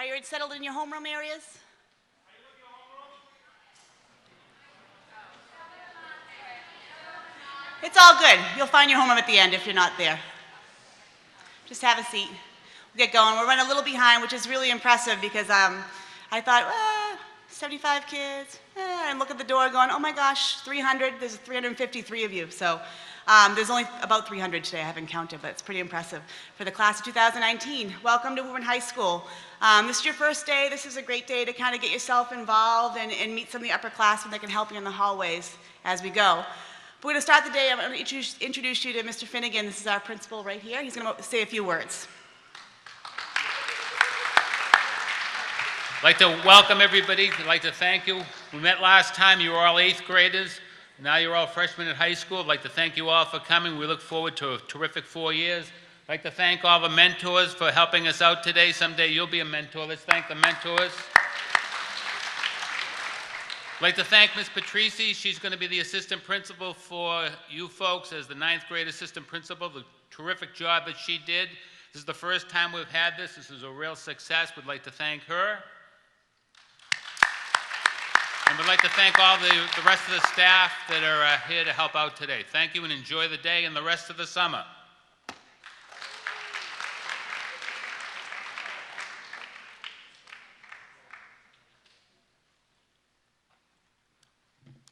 Are you settled in your homeroom areas? It's all good. You'll find your homeroom at the end if you're not there. Just have a seat. We'll get going. We're running a little behind, which is really impressive because I thought, 75 kids, and look at the door going, oh my gosh, 300, there's 353 of you. So there's only about 300 today, I haven't counted, but it's pretty impressive. For the class of 2019, welcome to Woburn High School. This is your first day. This is a great day to kind of get yourself involved and meet some of the upperclassmen that can help you in the hallways as we go. We're going to start the day. I'm going to introduce you to Mr. Finnegan. This is our principal right here. He's going to say a few words. I'd like to welcome everybody. I'd like to thank you. We met last time. You were all 8th graders. Now you're all freshmen at high school. I'd like to thank you all for coming. We look forward to a terrific 4 years. I'd like to thank all the mentors for helping us out today. Someday you'll be a mentor. Let's thank the mentors. I'd like to thank Ms. Patrici. She's going to be the assistant principal for you folks as the 9th grade assistant principal. The terrific job that she did. This is the first time we've had this. This is a real success. We'd like to thank her. And we'd like to thank all the rest of the staff that are here to help out today. Thank you and enjoy the day and the rest of the summer.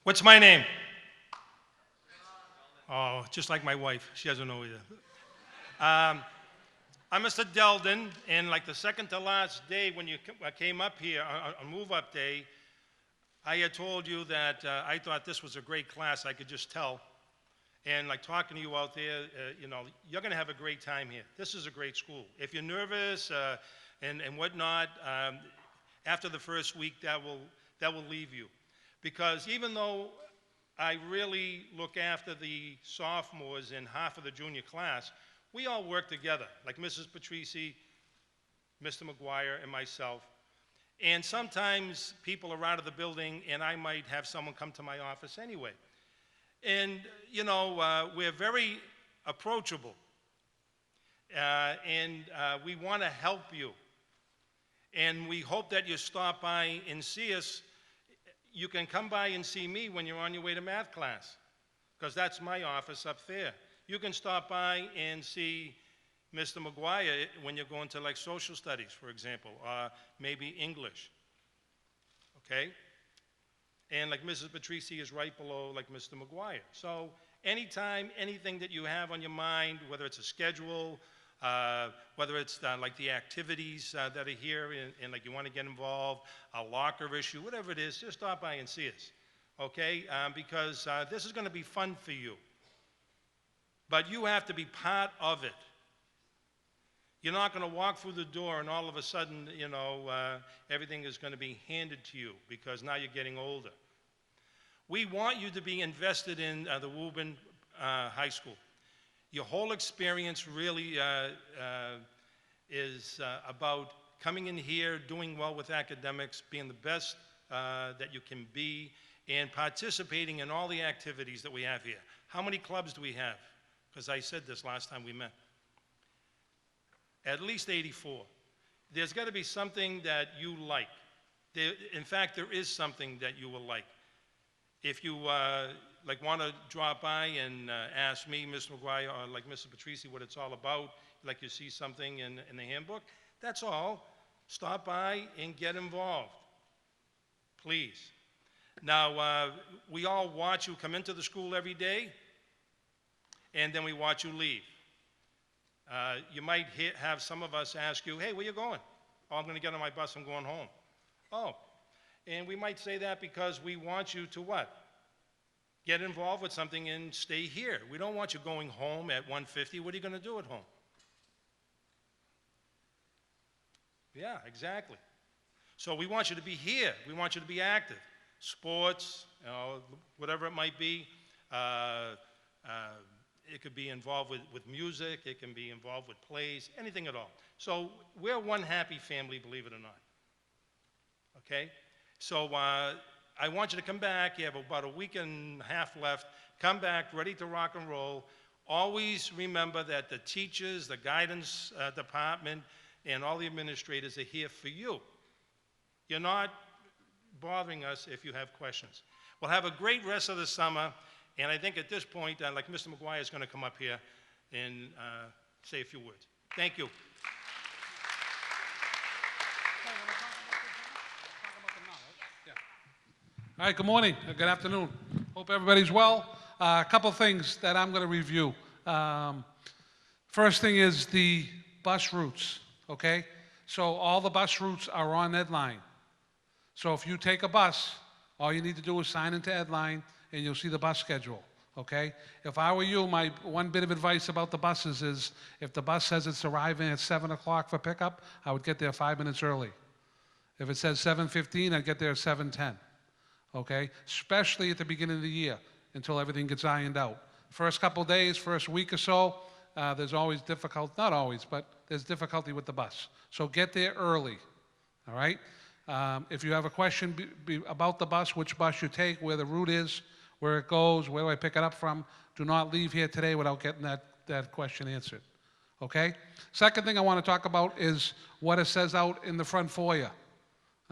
What's my name? Oh, just like my wife. She doesn't know either. I'm Mr. Delden, and like the second to last day when you came up here on move-up day, I had told you that I thought this was a great class. I could just tell. And like talking to you out there, you're going to have a great time here. This is a great school. If you're nervous and whatnot, after the first week, that will leave you. Because even though I really look after the sophomores and half of the junior class, we all work together, like Mrs. Patrici, Mr. McGuire, and myself. And sometimes people are out of the building, and I might have someone come to my office anyway. And, we're very approachable, and we want to help you. And we hope that you stop by and see us. You can come by and see me when you're on your way to math class, because that's my office up there. You can stop by and see Mr. McGuire when you're going to like social studies, for example, or maybe English, okay? And like Mrs. Patrici is right below like Mr. McGuire. So anytime, anything that you have on your mind, whether it's a schedule, whether it's like the activities that are here and like you want to get involved, a locker issue, whatever it is, just stop by and see us, okay? Because this is going to be fun for you. But you have to be part of it. You're not going to walk through the door and all of a sudden, everything is going to be handed to you because now you're getting older. We want you to be invested in the Woburn High School. Your whole experience really is about coming in here, doing well with academics, being the best that you can be, and participating in all the activities that we have here. How many clubs do we have? Because I said this last time we met. At least 84. There's got to be something that you like. In fact, there is something that you will like. If you want to drop by and ask me, Mr. McGuire, or like Mr. Patrici, what it's all about, like you see something in the handbook, that's all. Stop by and get involved, please. Now, we all watch you come into the school every day, and then we watch you leave. You might have some of us ask you, hey, where you going? Oh, I'm going to get on my bus, I'm going home. Oh, and we might say that because we want you to what? Get involved with something and stay here. We don't want you going home at 1:50. What are you going to do at home? Yeah, exactly. So we want you to be here. We want you to be active. Sports, whatever it might be. It could be involved with music. It can be involved with plays, anything at all. So we're one happy family, believe it or not. Okay? So I want you to come back. You have about a week and a half left. Come back, ready to rock and roll. Always remember that the teachers, the guidance department, and all the administrators are here for you. You're not bothering us if you have questions. We'll have a great rest of the summer, and I think at this point, like Mr. McGuire is going to come up here and say a few words. Thank you. All right, good morning, good afternoon. Hope everybody's well. A couple things that I'm going to review. First thing is the bus routes, okay? So all the bus routes are on Edline. So if you take a bus, all you need to do is sign into Edline and you'll see the bus schedule, okay? If I were you, my one bit of advice about the buses is if the bus says it's arriving at 7 o'clock for pickup, I would get there 5 minutes early. If it says 7:15, I'd get there at 7:10. Okay, especially at the beginning of the year until everything gets ironed out. First couple days, first week or so, there's always difficulty, not always, but there's difficulty with the bus. So get there early, all right? If you have a question about the bus, which bus you take, where the route is, where it goes, where do I pick it up from, do not leave here today without getting that question answered, okay? Second thing I want to talk about is what it says out in the front foyer.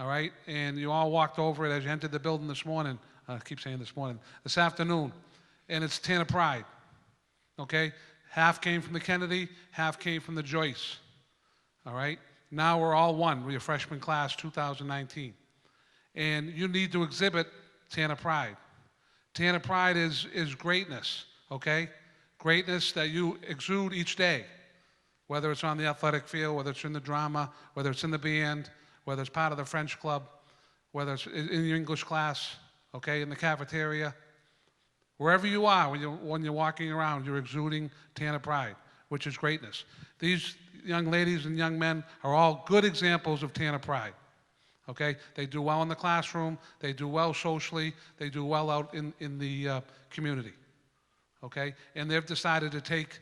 All right, and you all walked over it as you entered the building this morning. I keep saying this afternoon, and it's Tanner Pride. Okay, half came from the Kennedy, half came from the Joyce. All right, now we're all one. We're freshman class 2019, and you need to exhibit Tanner Pride. Tanner Pride is greatness. Okay, greatness that you exude each day, whether it's on the athletic field, whether it's in the drama, whether it's in the band, whether it's part of the French club, whether it's in your English class, okay, in the cafeteria. Wherever you are, when you're walking around, you're exuding Tanner Pride, which is greatness. These young ladies and young men are all good examples of Tanner Pride, okay? They do well in the classroom, they do well socially, they do well out in the community, okay? And they've decided to take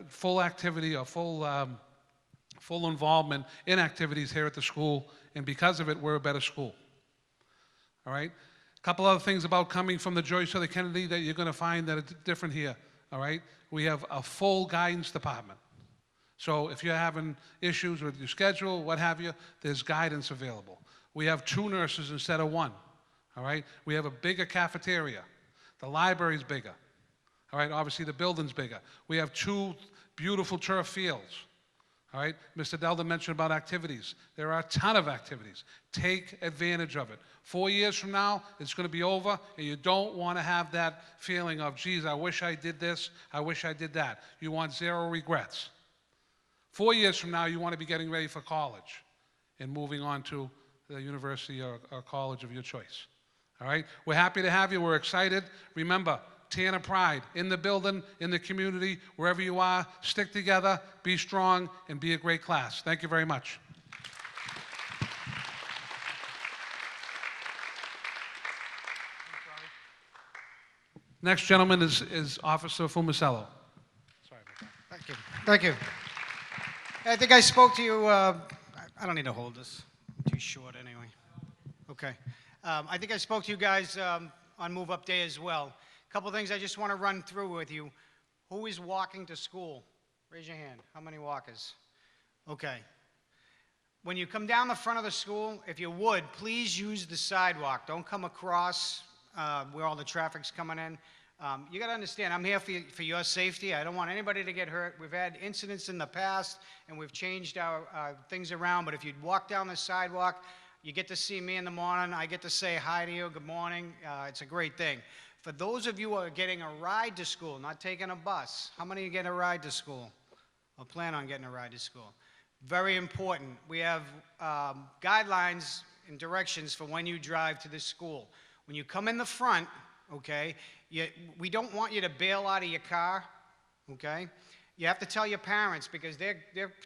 full activity or full involvement in activities here at the school, and because of it, we're a better school. All right? A couple other things about coming from the Joyce or the Kennedy that you're going to find that are different here. All right? We have a full guidance department. So if you're having issues with your schedule, what have you, there's guidance available. We have 2 nurses instead of 1. All right? We have a bigger cafeteria. The library's bigger. All right? Obviously, the building's bigger. We have 2 beautiful turf fields. All right, Mr. Delden mentioned about activities. There are a ton of activities. Take advantage of it. 4 years from now, it's going to be over, and you don't want to have that feeling of, geez, I wish I did this, I wish I did that. You want 0 regrets. 4 years from now, you want to be getting ready for college and moving on to the university or college of your choice. All right, we're happy to have you. We're excited. Remember, Tanner Pride, in the building, in the community, wherever you are, stick together, be strong, and be a great class. Thank you very much. Next gentleman is Officer Funicello. Sorry about that. Thank you. Thank you. I think I spoke to you, I don't need to hold this. I'm too short anyway. Okay. I think I spoke to you guys on Move Up Day as well. A couple things I just want to run through with you. Who is walking to school? Raise your hand. How many walkers? Okay. When you come down the front of the school, if you would, please use the sidewalk. Don't come across where all the traffic's coming in. You got to understand, I'm here for your safety. I don't want anybody to get hurt. We've had incidents in the past, and we've changed our things around, but if you'd walk down the sidewalk, you get to see me in the morning. I get to say hi to you, good morning. It's a great thing. For those of you who are getting a ride to school, not taking a bus, how many of you get a ride to school or plan on getting a ride to school? Very important. We have guidelines and directions for when you drive to this school. When you come in the front, okay, we don't want you to bail out of your car, okay? You have to tell your parents because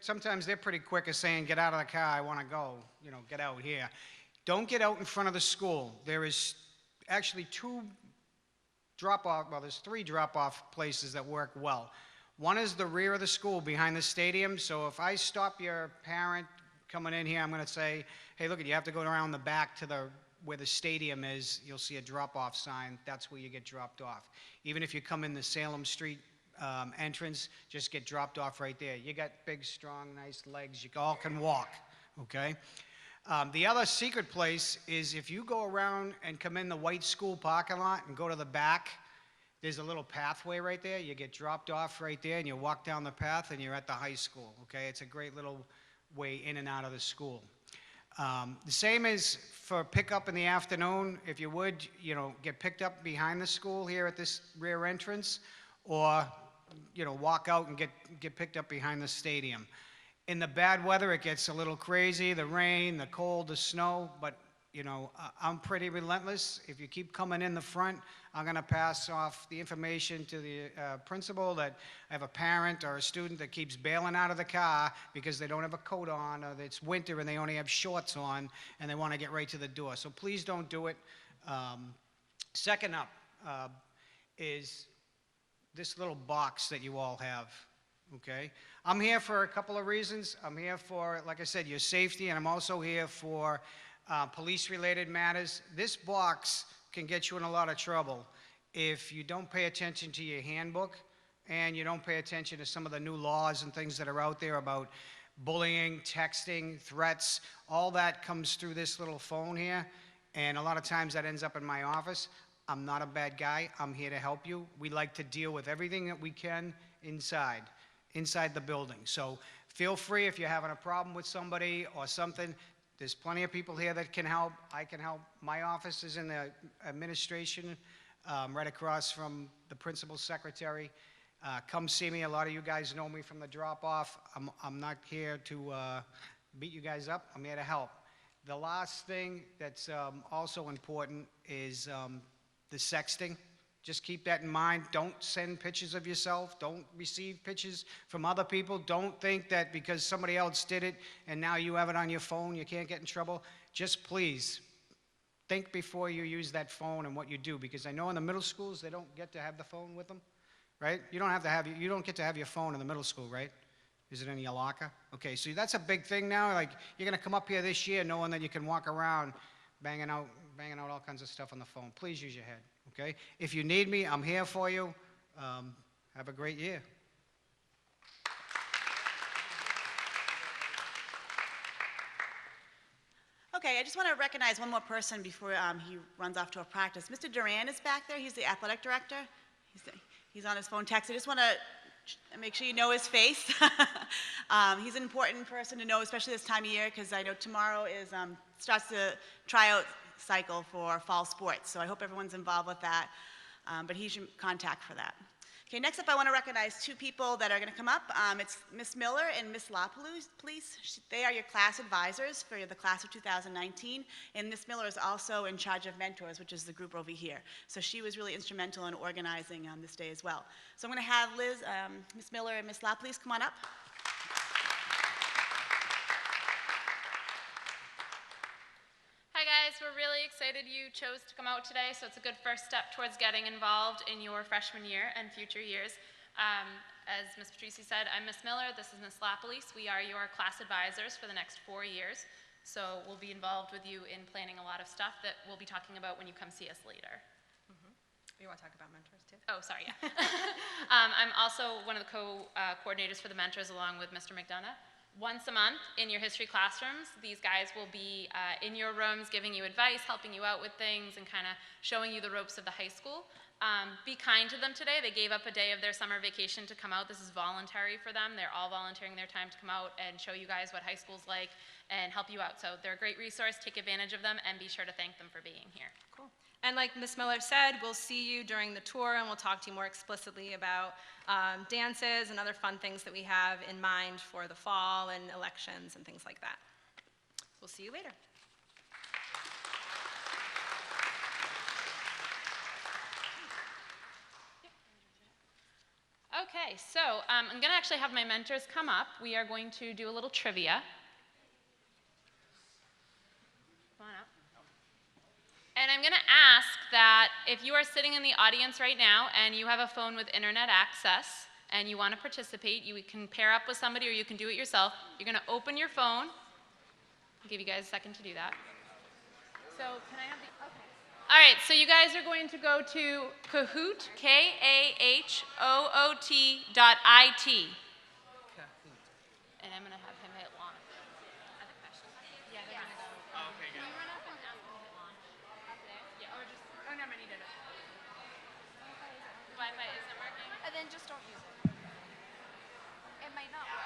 sometimes they're pretty quick at saying, get out of the car, I want to go, get out here. Don't get out in front of the school. There is actually 2 drop-off, well, there's 3 drop-off places that work well. One is the rear of the school behind the stadium, so if I stop your parent coming in here, I'm going to say, hey, look, you have to go around the back to where the stadium is. You'll see a drop-off sign. That's where you get dropped off. Even if you come in the Salem Street entrance, just get dropped off right there. You got big, strong, nice legs. You all can walk, okay? The other secret place is if you go around and come in the white school parking lot and go to the back, there's a little pathway right there. You get dropped off right there, and you walk down the path, and you're at the high school, okay? It's a great little way in and out of the school. The same is for pickup in the afternoon. If you would, get picked up behind the school here at this rear entrance, or, walk out and get picked up behind the stadium. In the bad weather, it gets a little crazy, the rain, the cold, the snow, but, I'm pretty relentless. If you keep coming in the front, I'm going to pass off the information to the principal that I have a parent or a student that keeps bailing out of the car because they don't have a coat on, or it's winter and they only have shorts on, and they want to get right to the door. So please don't do it. Second up is this little box that you all have, okay? I'm here for a couple of reasons. I'm here for, like I said, your safety, and I'm also here for police-related matters. This box can get you in a lot of trouble if you don't pay attention to your handbook and you don't pay attention to some of the new laws and things that are out there about bullying, texting, threats. All that comes through this little phone here, and a lot of times that ends up in my office. I'm not a bad guy. I'm here to help you. We like to deal with everything that we can inside the building. So feel free if you're having a problem with somebody or something. There's plenty of people here that can help. I can help. My office is in the administration, right across from the principal secretary. Come see me. A lot of you guys know me from the drop-off. I'm not here to beat you guys up. I'm here to help. The last thing that's also important is the sexting. Just keep that in mind. Don't send pictures of yourself. Don't receive pictures from other people. Don't think that because somebody else did it and now you have it on your phone, you can't get in trouble. Just please think before you use that phone and what you do, because I know in the middle schools they don't get to have the phone with them, right? You don't get to have your phone in the middle school, right? Is it in your locker? Okay, so that's a big thing now. Like, you're going to come up here this year knowing that you can walk around banging out all kinds of stuff on the phone. Please use your head. Okay? If you need me, I'm here for you. Have a great year. Okay, I just want to recognize one more person before he runs off to a practice. Mr. Duran is back there. He's the athletic director. He's on his phone text. I just want to make sure you know his face. He's an important person to know, especially this time of year, because I know tomorrow starts the tryout cycle for fall sports. So I hope everyone's involved with that. But he's your contact for that. Okay, next up I want to recognize two people that are going to come up. It's Miss Miller and Miss LaPalooza, please. They are your class advisors for the class of 2019. And Miss Miller is also in charge of mentors, which is the group over here. So she was really instrumental in organizing this day as well. So I'm going to have Miss Miller and Miss LaPalooza come on up. Hi guys, we're really excited you chose to come out today, so it's a good first step towards getting involved in your freshman year and future years. As Ms. Patrici said, I'm Ms. Miller, this is Ms. LaPalooza. We are your class advisors for the next 4 years, so we'll be involved with you in planning a lot of stuff that we'll be talking about when you come see us later. You want to talk about mentors too? Oh, sorry, yeah. I'm also one of the coordinators for the mentors along with Mr. McDonough. Once a month in your history classrooms, these guys will be in your rooms giving you advice, helping you out with things, and kind of showing you the ropes of the high school. Be kind to them today. They gave up a day of their summer vacation to come out. This is voluntary for them. They're all volunteering their time to come out and show you guys what high school's like and help you out. So they're a great resource. Take advantage of them and be sure to thank them for being here. Cool. And like Ms. Miller said, we'll see you during the tour and we'll talk to you more explicitly about dances and other fun things that we have in mind for the fall and elections and things like that. We'll see you later. Okay, so I'm going to actually have my mentors come up. We are going to do a little trivia. Come on up. And I'm going to ask that if you are sitting in the audience right now and you have a phone with internet access and you want to participate, you can pair up with somebody or you can do it yourself. You're going to open your phone. I'll give you guys a second to do that. So can I have the, okay. All right, so you guys are going to go to Kahoot, KAHOOT.IT. And I'm going to have him hit launch. Yeah, they're going to go. Oh, okay, good. Can you run up and ask them to hit launch? Up there? Yeah, or just, oh, never mind, he did it. Wi-Fi isn't working? And then just don't use it. It might not work.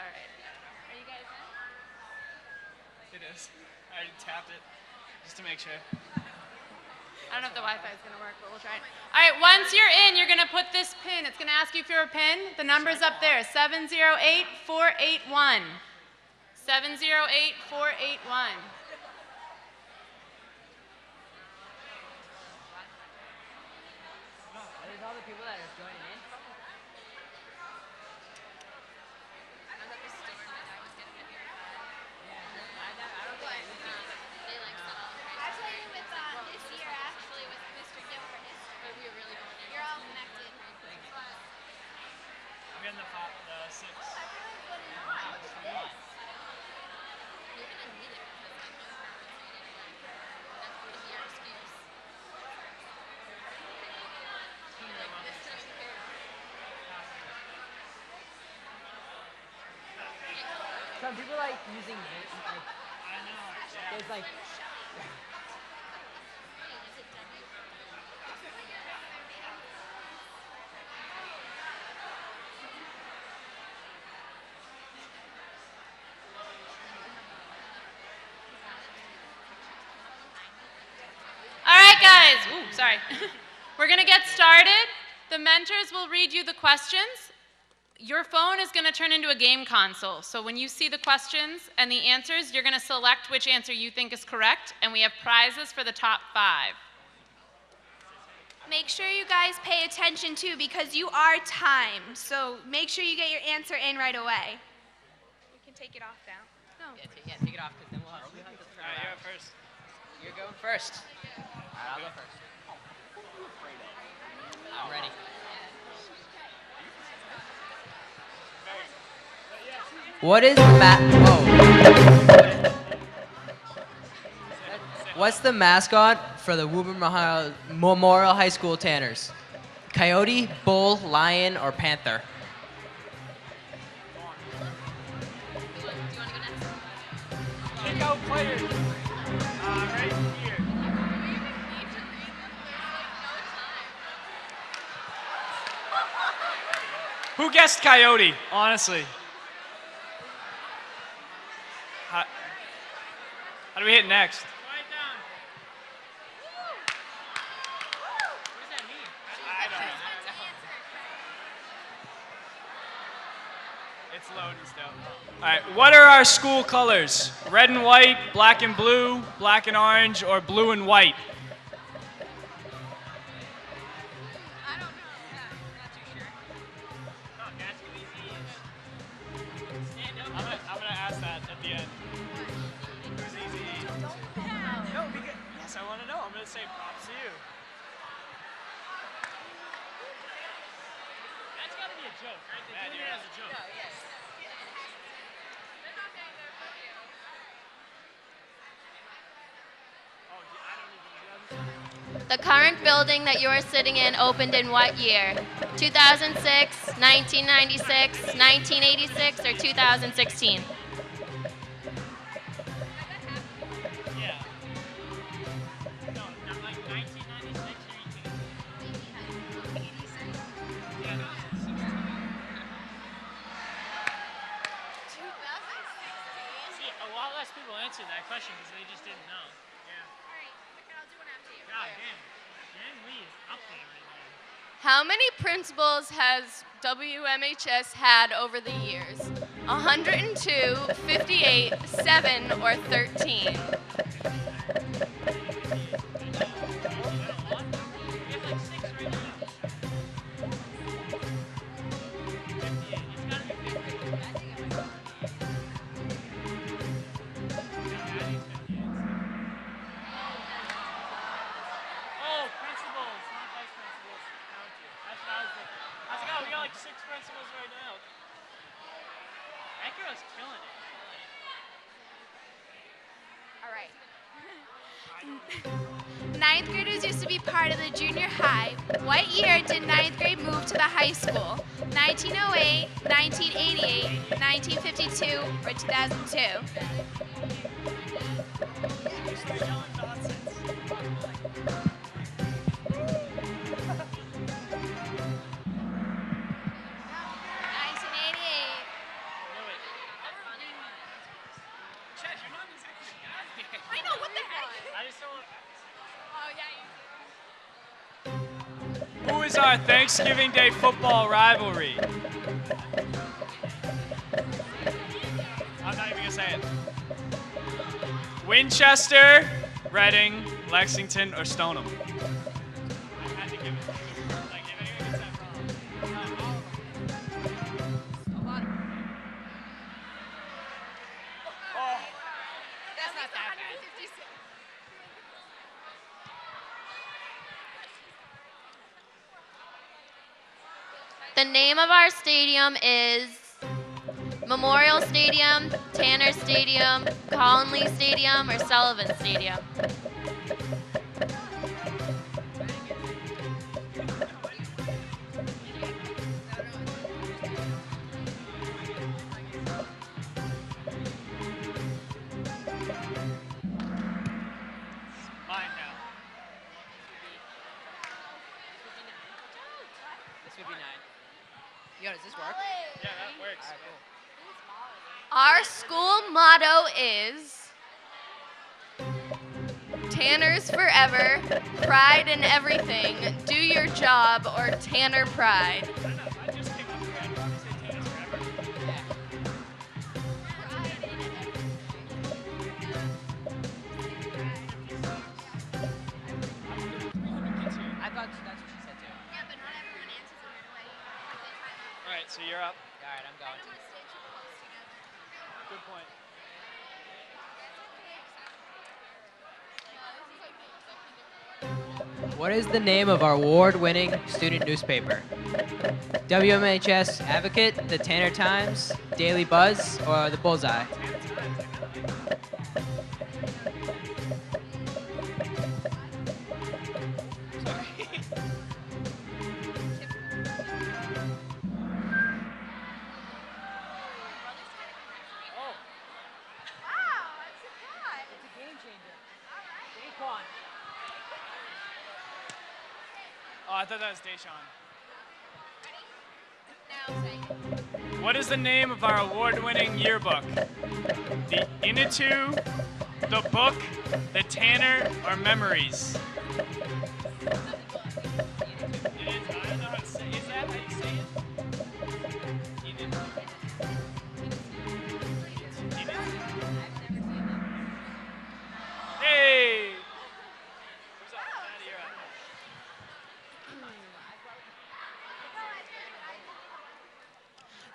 All right. Are you guys in? It is. I already tapped it just to make sure. I don't know if the Wi-Fi is going to work, but we'll try it. All right, once you're in, you're going to put this pin. It's going to ask you for a pin. The number's up there, 708481. 708481. There's all the people that are joining in. Actually, with this year, actually, with Mr. Gill for history, we were really going in. You're all connected. I'm getting the 6. Some people like using this, like, there's like, All right, guys. Ooh, sorry. We're going to get started. The mentors will read you the questions. Your phone is going to turn into a game console. So when you see the questions and the answers, you're going to select which answer you think is correct, and we have prizes for the top 5. Make sure you guys pay attention too, because you are timed. So make sure you get your answer in right away. You can take it off now. No. yeah, take it off because then we'll have to throw All right, it you're out. up first. You're going first. All right, I'll go first. I'm ready. What is the What's the mascot for the Woburn Memorial High School Tanners? Coyote, bull, lion, or panther? Kick out players. Right here. Who guessed coyote? Honestly. How do we hit next? I don't know. It's loading still. All right, what are our school colors? Red and white, black and blue, black and orange, or blue and white? I'm gonna ask that at the end. Who's easy? No, because yes, I want to know. I'm gonna say props to you. That's gotta be a joke, right? They're doing it as a joke. Oh, I don't even. The current building that you're sitting in opened in what year? 2006, 1996, 1986, or 2016? Yeah. No, not like 1996 or 18. Yeah, no, it's 16. See, a lot less people answered that question because they just didn't know. Yeah. God damn. Jan Lee is up there right now. How many principals has WMHS had over the years? 102, 58, 7, or 13? Oh, principals, not vice principals. Count you. That's what I was looking. I was like, oh, we got like 6 principals right now. That girl's killing it. All right. Ninth graders used to be part of the junior high. What year did ninth grade move to the high school? 1908, 1988, 1952, or 2002? 1988. I know, what the heck? I just don't. Oh, yeah, Who is our Thanksgiving Day football rivalry? I'm not even gonna say it. Winchester, Reading, Lexington, or Stoneham? I had to give it. Like, if anyone gets that wrong. Oh. That's not that bad. The name of our stadium is Memorial Stadium, Tanner Stadium, Conley Stadium, or Sullivan Stadium. Mine now. This would be 9. Yo, does this work? Yeah, that works. Our school motto is Tanners forever, pride in everything, do your job, or Tanner pride. I just came up here. I'd probably say Tanners forever. I thought that's what she said too. Yeah, but not everyone answers it right away. All right, so you're up. All right, I'm going. Good point. What is the name of our award-winning student newspaper? WMHS Advocate, the Tanner Times, Daily Buzz, or the Bullseye? Oh, I thought that was Deshaun. What is the name of our award-winning yearbook? The Initu, the Book, the Tanner, or Memories? It is. I don't know how to say. Is that how you say it? Hey! Who's up? Maddie, you're up.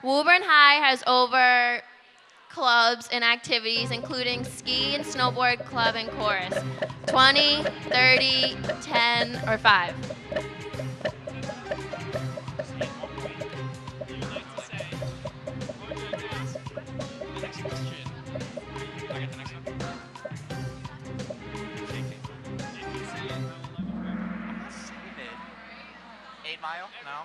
Woburn High has over clubs and activities, including ski and snowboard club and chorus. 20, 30, 10, or 5. Mile? No.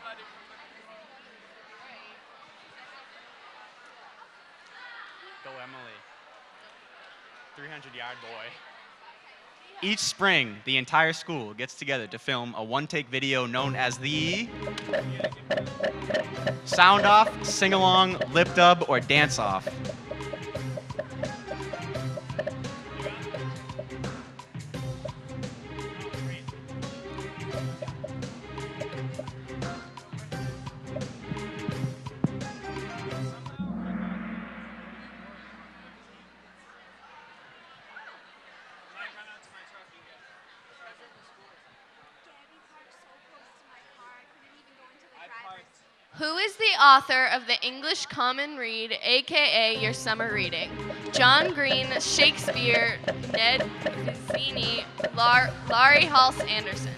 Go Emily. 300-yard boy. Each spring, the entire school gets together to film a one-take video known as the Sound Off, Sing Along, Lip Dub, or Dance Off. Who is the author of the English Common Read, aka your summer reading? John Green, Shakespeare, Ned Vizzini, Laurie Halse Anderson.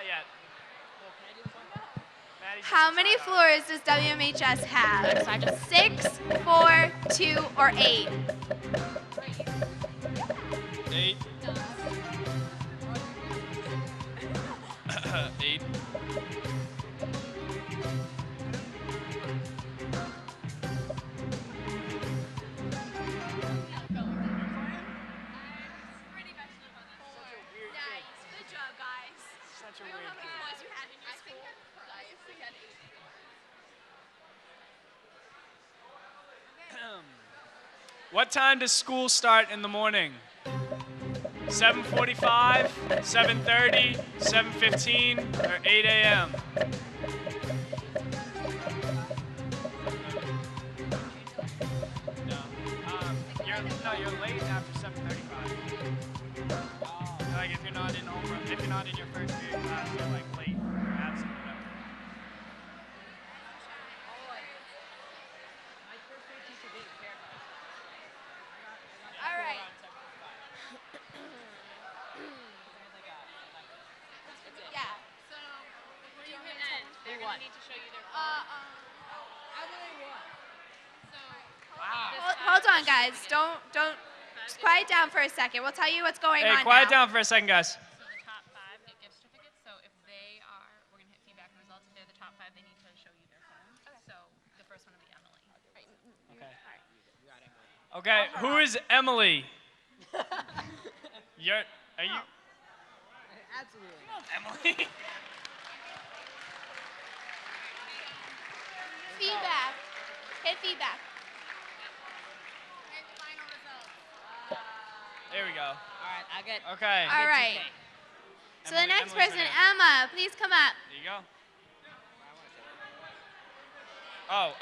Not yet. Maddie's just How many excited. floors does WMHS have? 6, 4, 2, or 8? 8. 8. Good job, guys. Such a weird kid. Boys you had in your school? What time does school start in the morning? 7:45, 7:30, 7:15, or 8 a.m.? You're late after 7:35. Like if you're not in homeroom, if you're not in your first period class, you're like late or absent, whatever. All right. Yeah. So, Before you hit end, they're going to need to show you their hold on, guys. Don't. Just quiet down for a second. We'll tell you what's going on Hey, quiet now. down for a second, guys. So the top 5 get gift certificates. So if they are, we're going to hit feedback and results. If they're the top 5, they need to show you their phone. So the first one will be Emily. Okay, who is Emily? Are you? Absolutely. Emily. Feedback. Hit feedback. There we go. All right, I get. Okay. All right. So the next Emily's person, ready. Emma, please come up. There you go. Oh,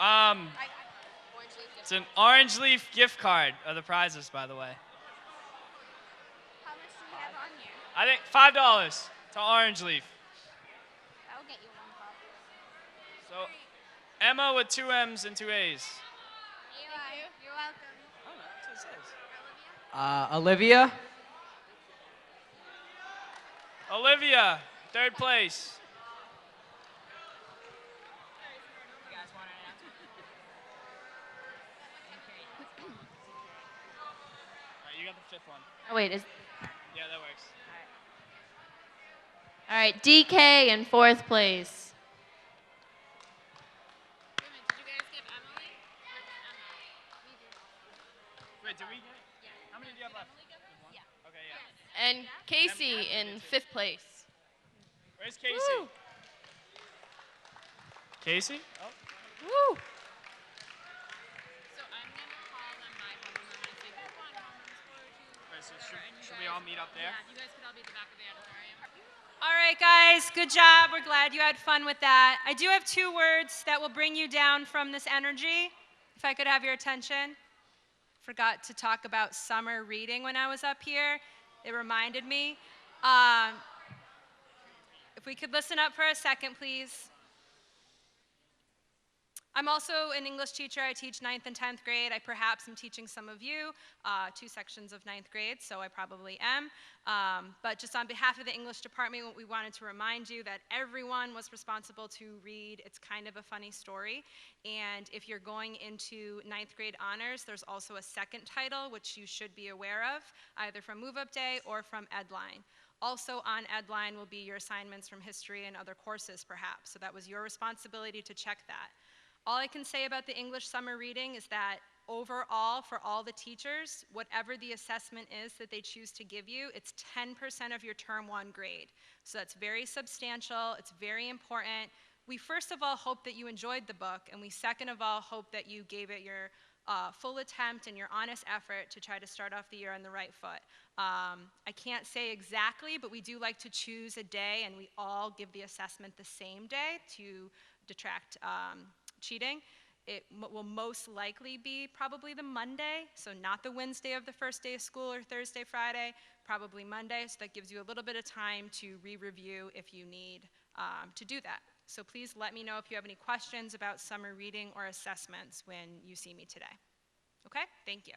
it's an Orange Leaf gift card. Are the prizes, by the way? How much do you have on here? I think $5 to Orange Leaf. That'll get you one pop. So, Emma with 2 M's and 2 A's. You're welcome. Oh, that's what it says. Olivia. Olivia, 3rd place. You got the 5th one. Oh, wait, is. Yeah, that works. All right, DK in 4th place. Wait a minute, did you guys give Emily? Or just Emma? Wait, did we get? Yeah. How many do you have left? One? Yeah. Okay, yeah. And Casey in 5th place. Where's Casey? Woo. Casey? Oh. Woo! So I'm going to call them by homeroom and say, group 1, homerooms 4, 2, Wait, so whatever, and you should we guys- all meet up there? Yeah, you guys could all be at the back of the auditorium. All right, guys, good job. We're glad you had fun with that. I do have 2 words that will bring you down from this energy. If I could have your attention. Forgot to talk about summer reading when I was up here. It reminded me. If we could listen up for a second, please. I'm also an English teacher. I teach 9th and 10th grade. I perhaps am teaching some of you 2 sections of 9th grade, so I probably am. But just on behalf of the English department, we wanted to remind you that everyone was responsible to read. It's kind of a funny story. And if you're going into 9th grade honors, there's also a second title, which you should be aware of, either from Move Up Day or from Edline. Also on Edline will be your assignments from history and other courses, perhaps. So that was your responsibility to check that. All I can say about the English summer reading is that overall, for all the teachers, whatever the assessment is that they choose to give you, it's 10% of your term 1 grade. So that's very substantial, it's very important. We first of all hope that you enjoyed the book, and we second of all hope that you gave it your full attempt and your honest effort to try to start off the year on the right foot. I can't say exactly, but we do like to choose a day, and we all give the assessment the same day to detract cheating. It will most likely be probably the Monday, so not the Wednesday of the first day of school or Thursday, Friday, probably Monday, so that gives you a little bit of time to re-review if you need to do that. So please let me know if you have any questions about summer reading or assessments when you see me today. Okay? Thank you.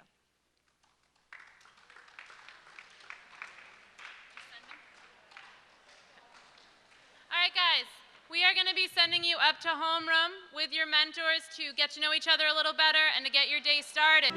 We are going to be sending you up to homeroom with your mentors to get to know each other a little better and to get your day started.